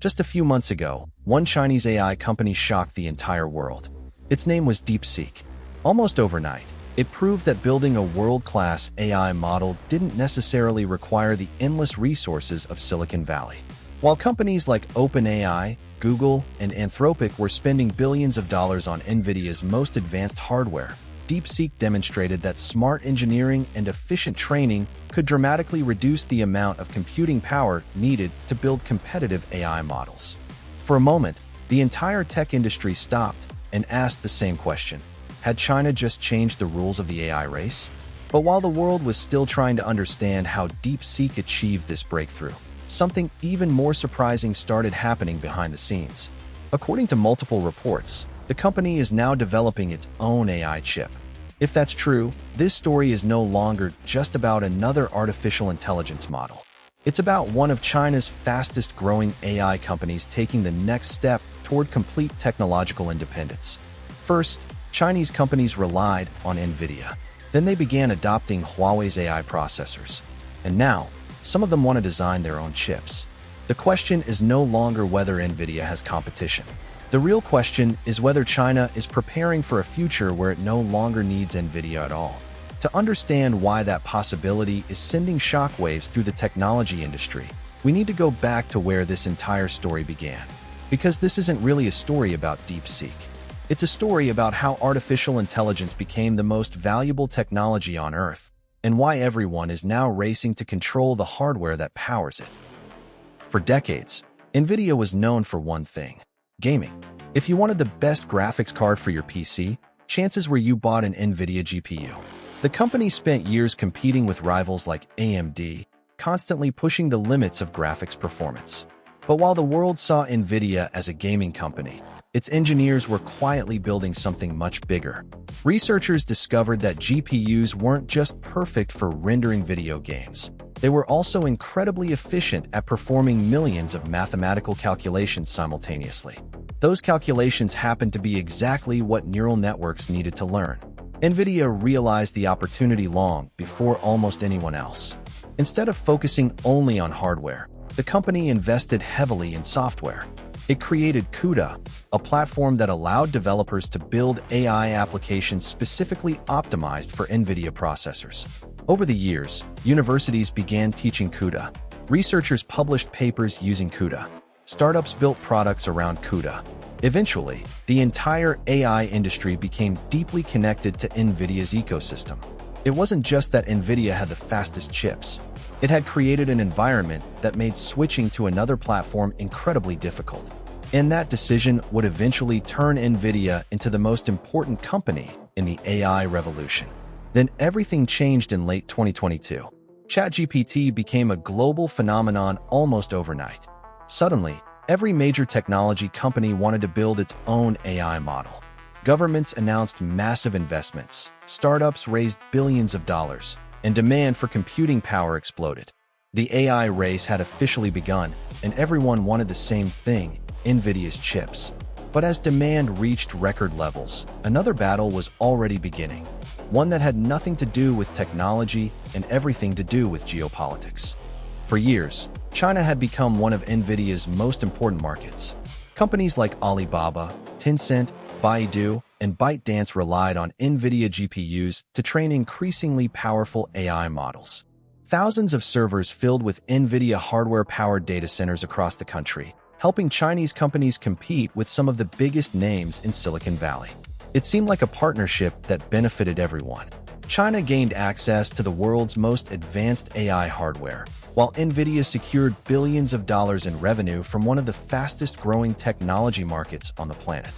Just a few months ago, one Chinese AI company shocked the entire world. Its name was DeepSeek. Almost overnight, it proved that building a world-class AI model didn't necessarily require the endless resources of Silicon Valley. While companies like OpenAI, Google, and Anthropic were spending billions of dollars on Nvidia's most advanced hardware, DeepSeek demonstrated that smart engineering and efficient training could dramatically reduce the amount of computing power needed to build competitive AI models. For a moment, the entire tech industry stopped and asked the same question: had China just changed the rules of the AI race? But while the world was still trying to understand how DeepSeek achieved this breakthrough, something even more surprising started happening behind the scenes. According to multiple reports, the company is now developing its own AI chip. If that's true, this story is no longer just about another artificial intelligence model. It's about one of China's fastest-growing AI companies taking the next step toward complete technological independence. First, Chinese companies relied on Nvidia. Then they began adopting Huawei's AI processors. And now, some of them want to design their own chips. The question is no longer whether Nvidia has competition. The real question is whether China is preparing for a future where it no longer needs Nvidia at all. To understand why that possibility is sending shockwaves through the technology industry, we need to go back to where this entire story began. Because this isn't really a story about DeepSeek. It's a story about how artificial intelligence became the most valuable technology on Earth, and why everyone is now racing to control the hardware that powers it. For decades, Nvidia was known for one thing: gaming. If you wanted the best graphics card for your PC, chances were you bought an Nvidia GPU. The company spent years competing with rivals like AMD, constantly pushing the limits of graphics performance. But while the world saw Nvidia as a gaming company, its engineers were quietly building something much bigger. Researchers discovered that GPUs weren't just perfect for rendering video games. They were also incredibly efficient at performing millions of mathematical calculations simultaneously. Those calculations happened to be exactly what neural networks needed to learn. Nvidia realized the opportunity long before almost anyone else. Instead of focusing only on hardware, the company invested heavily in software. It created CUDA, a platform that allowed developers to build AI applications specifically optimized for Nvidia processors. Over the years, universities began teaching CUDA. Researchers published papers using CUDA. Startups built products around CUDA. Eventually, the entire AI industry became deeply connected to Nvidia's ecosystem. It wasn't just that Nvidia had the fastest chips. It had created an environment that made switching to another platform incredibly difficult. And that decision would eventually turn Nvidia into the most important company in the AI revolution. Then everything changed in late 2022. ChatGPT became a global phenomenon almost overnight. Suddenly, every major technology company wanted to build its own AI model. Governments announced massive investments, startups raised billions of dollars, and demand for computing power exploded. The AI race had officially begun, and everyone wanted the same thing: Nvidia's chips. But as demand reached record levels, another battle was already beginning, one that had nothing to do with technology and everything to do with geopolitics. For years, China had become one of Nvidia's most important markets. Companies like Alibaba, Tencent, Baidu, and ByteDance relied on Nvidia GPUs to train increasingly powerful AI models. Thousands of servers filled with Nvidia hardware-powered data centers across the country, helping Chinese companies compete with some of the biggest names in Silicon Valley. It seemed like a partnership that benefited everyone. China gained access to the world's most advanced AI hardware, while Nvidia secured billions of dollars in revenue from one of the fastest-growing technology markets on the planet.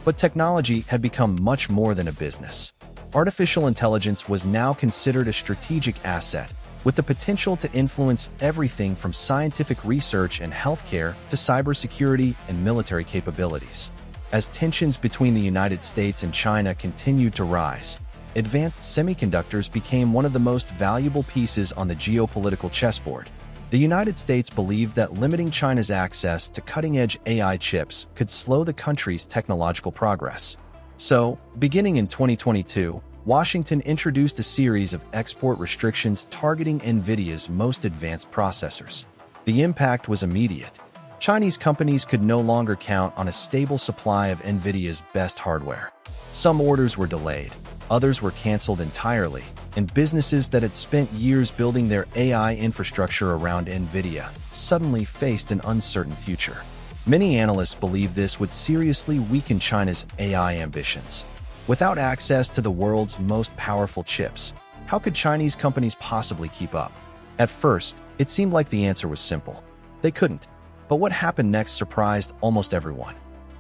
But technology had become much more than a business. Artificial intelligence was now considered a strategic asset, with the potential to influence everything from scientific research and healthcare to cybersecurity and military capabilities. As tensions between the United States and China continued to rise, advanced semiconductors became one of the most valuable pieces on the geopolitical chessboard. The United States believed that limiting China's access to cutting-edge AI chips could slow the country's technological progress. So, beginning in 2022, Washington introduced a series of export restrictions targeting Nvidia's most advanced processors. The impact was immediate. Chinese companies could no longer count on a stable supply of Nvidia's best hardware. Some orders were delayed, others were canceled entirely, and businesses that had spent years building their AI infrastructure around Nvidia suddenly faced an uncertain future. Many analysts believe this would seriously weaken China's AI ambitions. Without access to the world's most powerful chips, how could Chinese companies possibly keep up? At first, it seemed like the answer was simple. They couldn't. But what happened next surprised almost everyone.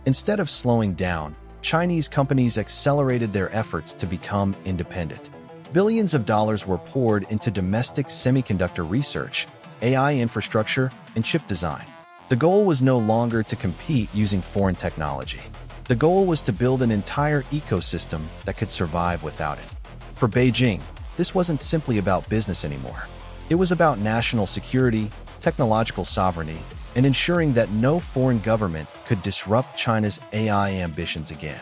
Instead of slowing down, Chinese companies accelerated their efforts to become independent. Billions of dollars were poured into domestic semiconductor research, AI infrastructure, and chip design. The goal was no longer to compete using foreign technology. The goal was to build an entire ecosystem that could survive without it. For Beijing, this wasn't simply about business anymore. It was about national security, technological sovereignty, and ensuring that no foreign government could disrupt China's AI ambitions again.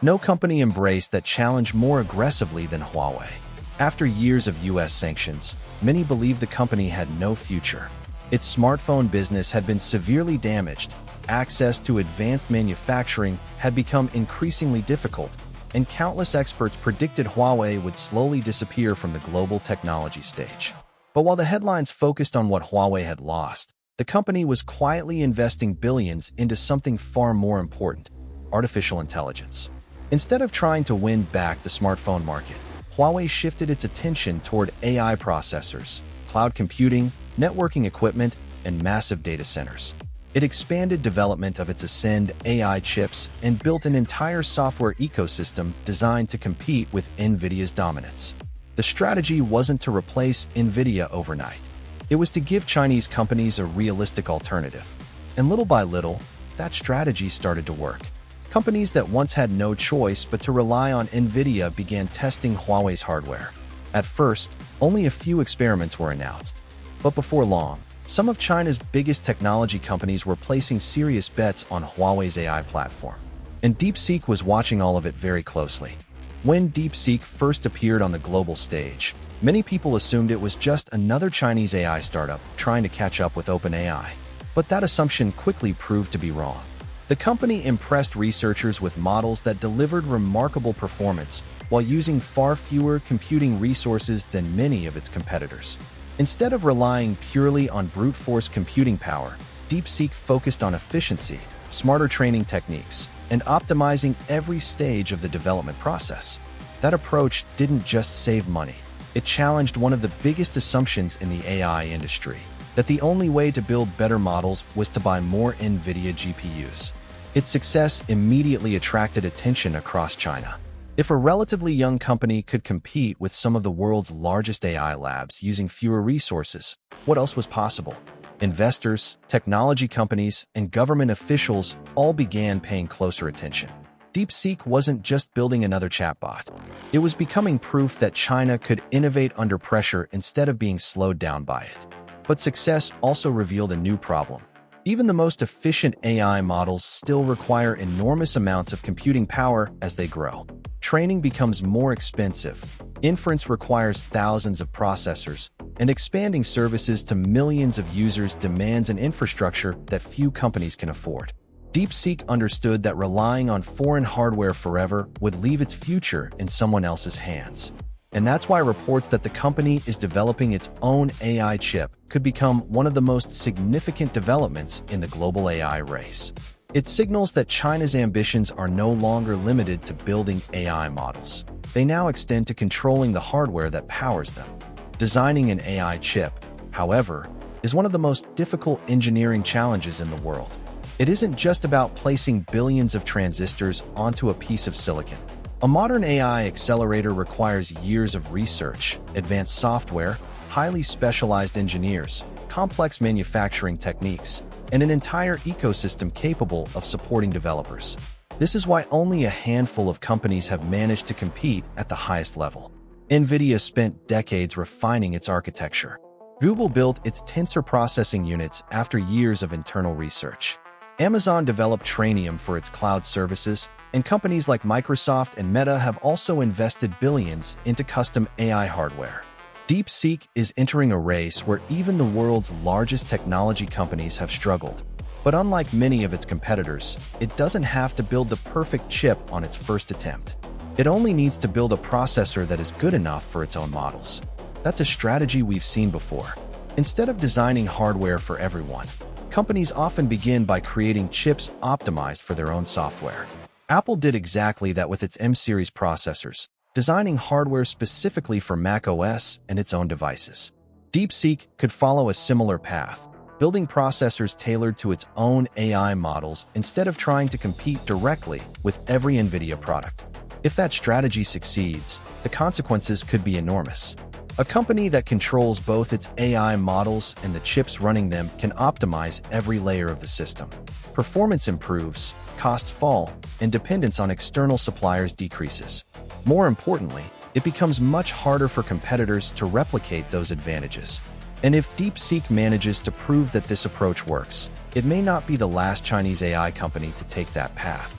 No company embraced that challenge more aggressively than Huawei. After years of US sanctions, many believed the company had no future. Its smartphone business had been severely damaged, access to advanced manufacturing had become increasingly difficult, and countless experts predicted Huawei would slowly disappear from the global technology stage. But while the headlines focused on what Huawei had lost, the company was quietly investing billions into something far more important: artificial intelligence. Instead of trying to win back the smartphone market, Huawei shifted its attention toward AI processors, cloud computing, networking equipment, and massive data centers. It expanded development of its Ascend AI chips and built an entire software ecosystem designed to compete with Nvidia's dominance. The strategy wasn't to replace Nvidia overnight. It was to give Chinese companies a realistic alternative. And little by little, that strategy started to work. Companies that once had no choice but to rely on Nvidia began testing Huawei's hardware. At first, only a few experiments were announced. But before long, some of China's biggest technology companies were placing serious bets on Huawei's AI platform. And DeepSeek was watching all of it very closely. When DeepSeek first appeared on the global stage, many people assumed it was just another Chinese AI startup trying to catch up with OpenAI. But that assumption quickly proved to be wrong. The company impressed researchers with models that delivered remarkable performance while using far fewer computing resources than many of its competitors. Instead of relying purely on brute force computing power, DeepSeek focused on efficiency, smarter training techniques, and optimizing every stage of the development process. That approach didn't just save money. It challenged one of the biggest assumptions in the AI industry, that the only way to build better models was to buy more Nvidia GPUs. Its success immediately attracted attention across China. If a relatively young company could compete with some of the world's largest AI labs using fewer resources, what else was possible? Investors, technology companies, and government officials all began paying closer attention. DeepSeek wasn't just building another chatbot. It was becoming proof that China could innovate under pressure instead of being slowed down by it. But success also revealed a new problem. Even the most efficient AI models still require enormous amounts of computing power as they grow. Training becomes more expensive, inference requires thousands of processors, and expanding services to millions of users demands an infrastructure that few companies can afford. DeepSeek understood that relying on foreign hardware forever would leave its future in someone else's hands. And that's why reports that the company is developing its own AI chip could become one of the most significant developments in the global AI race. It signals that China's ambitions are no longer limited to building AI models. They now extend to controlling the hardware that powers them. Designing an AI chip, however, is one of the most difficult engineering challenges in the world. It isn't just about placing billions of transistors onto a piece of silicon. A modern AI accelerator requires years of research, advanced software, highly specialized engineers, complex manufacturing techniques, and an entire ecosystem capable of supporting developers. This is why only a handful of companies have managed to compete at the highest level. Nvidia spent decades refining its architecture. Google built its tensor processing units after years of internal research. Amazon developed Trainium for its cloud services, and companies like Microsoft and Meta have also invested billions into custom AI hardware. DeepSeek is entering a race where even the world's largest technology companies have struggled. But unlike many of its competitors, it doesn't have to build the perfect chip on its first attempt. It only needs to build a processor that is good enough for its own models. That's a strategy we've seen before. Instead of designing hardware for everyone, companies often begin by creating chips optimized for their own software. Apple did exactly that with its M-series processors, designing hardware specifically for macOS and its own devices. DeepSeek could follow a similar path, building processors tailored to its own AI models instead of trying to compete directly with every Nvidia product. If that strategy succeeds, the consequences could be enormous. A company that controls both its AI models and the chips running them can optimize every layer of the system. Performance improves, costs fall, and dependence on external suppliers decreases. More importantly, it becomes much harder for competitors to replicate those advantages. And if DeepSeek manages to prove that this approach works, it may not be the last Chinese AI company to take that path.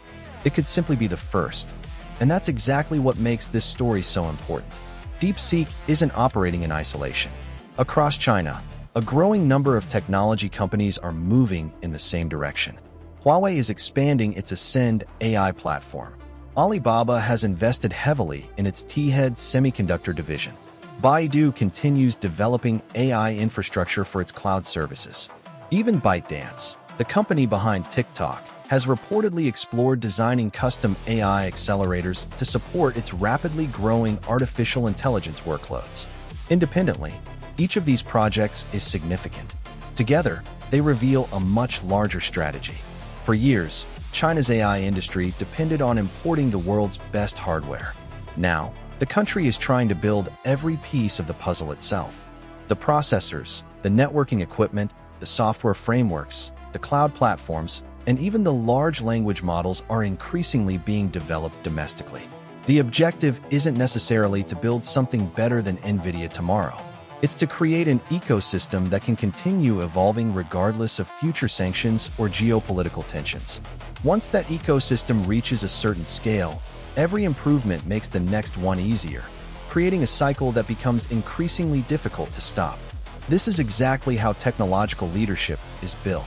It could simply be the first. And that's exactly what makes this story so important. DeepSeek isn't operating in isolation. Across China, a growing number of technology companies are moving in the same direction. Huawei is expanding its Ascend AI platform. Alibaba has invested heavily in its T-Head semiconductor division. Baidu continues developing AI infrastructure for its cloud services. Even ByteDance, the company behind TikTok, has reportedly explored designing custom AI accelerators to support its rapidly growing artificial intelligence workloads. Independently, each of these projects is significant. Together, they reveal a much larger strategy. For years, China's AI industry depended on importing the world's best hardware. Now, the country is trying to build every piece of the puzzle itself. The processors, the networking equipment, the software frameworks, the cloud platforms, and even the large language models are increasingly being developed domestically. The objective isn't necessarily to build something better than Nvidia tomorrow. It's to create an ecosystem that can continue evolving regardless of future sanctions or geopolitical tensions. Once that ecosystem reaches a certain scale, every improvement makes the next one easier, creating a cycle that becomes increasingly difficult to stop. This is exactly how technological leadership is built.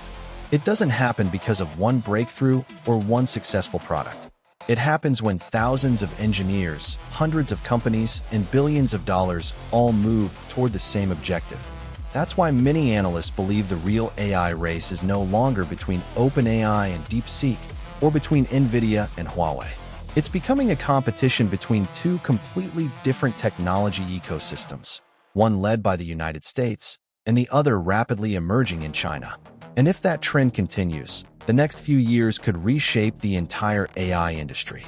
It doesn't happen because of one breakthrough or one successful product. It happens when thousands of engineers, hundreds of companies, and billions of dollars all move toward the same objective. That's why many analysts believe the real AI race is no longer between OpenAI and DeepSeek, or between Nvidia and Huawei. It's becoming a competition between two completely different technology ecosystems, one led by the United States, and the other rapidly emerging in China. And if that trend continues, the next few years could reshape the entire AI industry.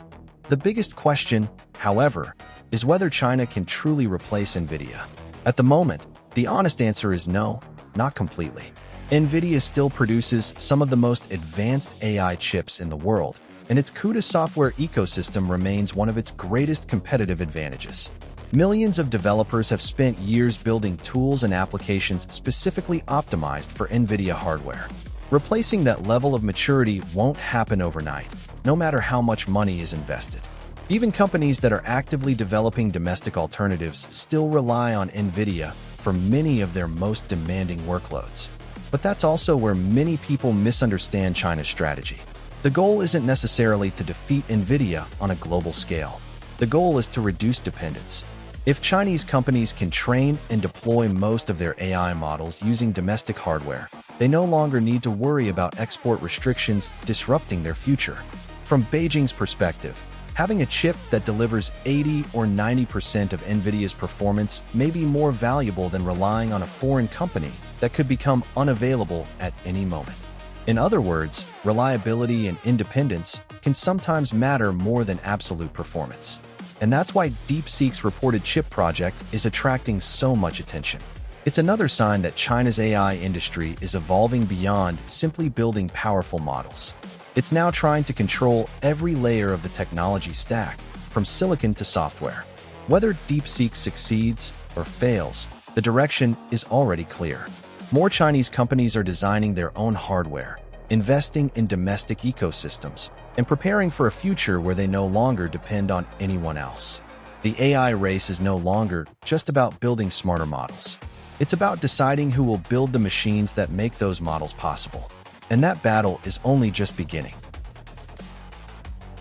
The biggest question, however, is whether China can truly replace Nvidia. At the moment, the honest answer is no, not completely. Nvidia still produces some of the most advanced AI chips in the world, and its CUDA software ecosystem remains one of its greatest competitive advantages. Millions of developers have spent years building tools and applications specifically optimized for Nvidia hardware. Replacing that level of maturity won't happen overnight, no matter how much money is invested. Even companies that are actively developing domestic alternatives still rely on Nvidia for many of their most demanding workloads. But that's also where many people misunderstand China's strategy. The goal isn't necessarily to defeat Nvidia on a global scale. The goal is to reduce dependence. If Chinese companies can train and deploy most of their AI models using domestic hardware, they no longer need to worry about export restrictions disrupting their future. From Beijing's perspective, having a chip that delivers 80 or 90% of Nvidia's performance may be more valuable than relying on a foreign company that could become unavailable at any moment. In other words, reliability and independence can sometimes matter more than absolute performance. And that's why DeepSeek's reported chip project is attracting so much attention. It's another sign that China's AI industry is evolving beyond simply building powerful models. It's now trying to control every layer of the technology stack, from silicon to software. Whether DeepSeek succeeds or fails, the direction is already clear. More Chinese companies are designing their own hardware, investing in domestic ecosystems, and preparing for a future where they no longer depend on anyone else. The AI race is no longer just about building smarter models. It's about deciding who will build the machines that make those models possible. And that battle is only just beginning.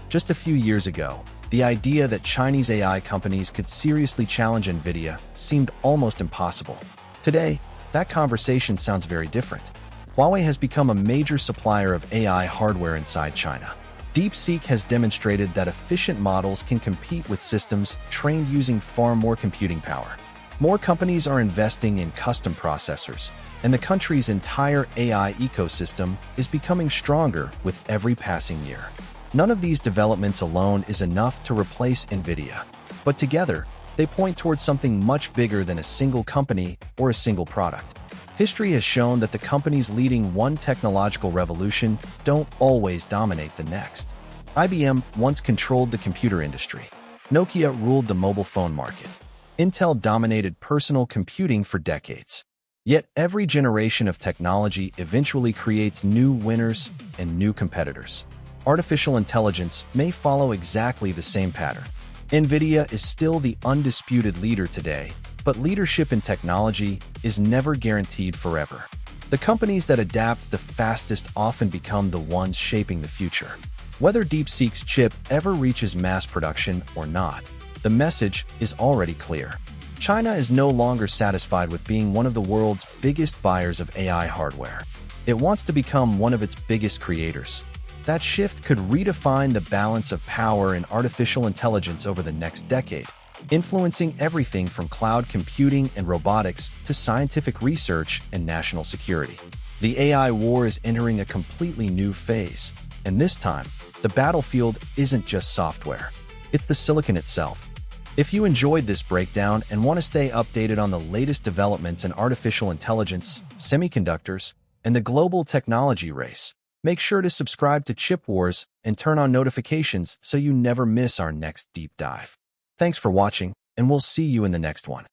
Just a few years ago, the idea that Chinese AI companies could seriously challenge Nvidia seemed almost impossible. Today, that conversation sounds very different. Huawei has become a major supplier of AI hardware inside China. DeepSeek has demonstrated that efficient models can compete with systems trained using far more computing power. More companies are investing in custom processors, and the country's entire AI ecosystem is becoming stronger with every passing year. None of these developments alone is enough to replace Nvidia, but together, they point towards something much bigger than a single company or a single product. History has shown that the companies leading one technological revolution don't always dominate the next. IBM once controlled the computer industry. Nokia ruled the mobile phone market. Intel dominated personal computing for decades. Yet every generation of technology eventually creates new winners and new competitors. Artificial intelligence may follow exactly the same pattern. Nvidia is still the undisputed leader today, but leadership in technology is never guaranteed forever. The companies that adapt the fastest often become the ones shaping the future. Whether DeepSeek's chip ever reaches mass production or not, the message is already clear. China is no longer satisfied with being one of the world's biggest buyers of AI hardware. It wants to become one of its biggest creators. That shift could redefine the balance of power in artificial intelligence over the next decade, influencing everything from cloud computing and robotics to scientific research and national security. The AI war is entering a completely new phase, and this time, the battlefield isn't just software. It's the silicon itself. If you enjoyed this breakdown and want to stay updated on the latest developments in artificial intelligence, semiconductors, and the global technology race, make sure to subscribe to Chip Wars and turn on notifications so you never miss our next deep dive. Thanks for watching, and we'll see you in the next one.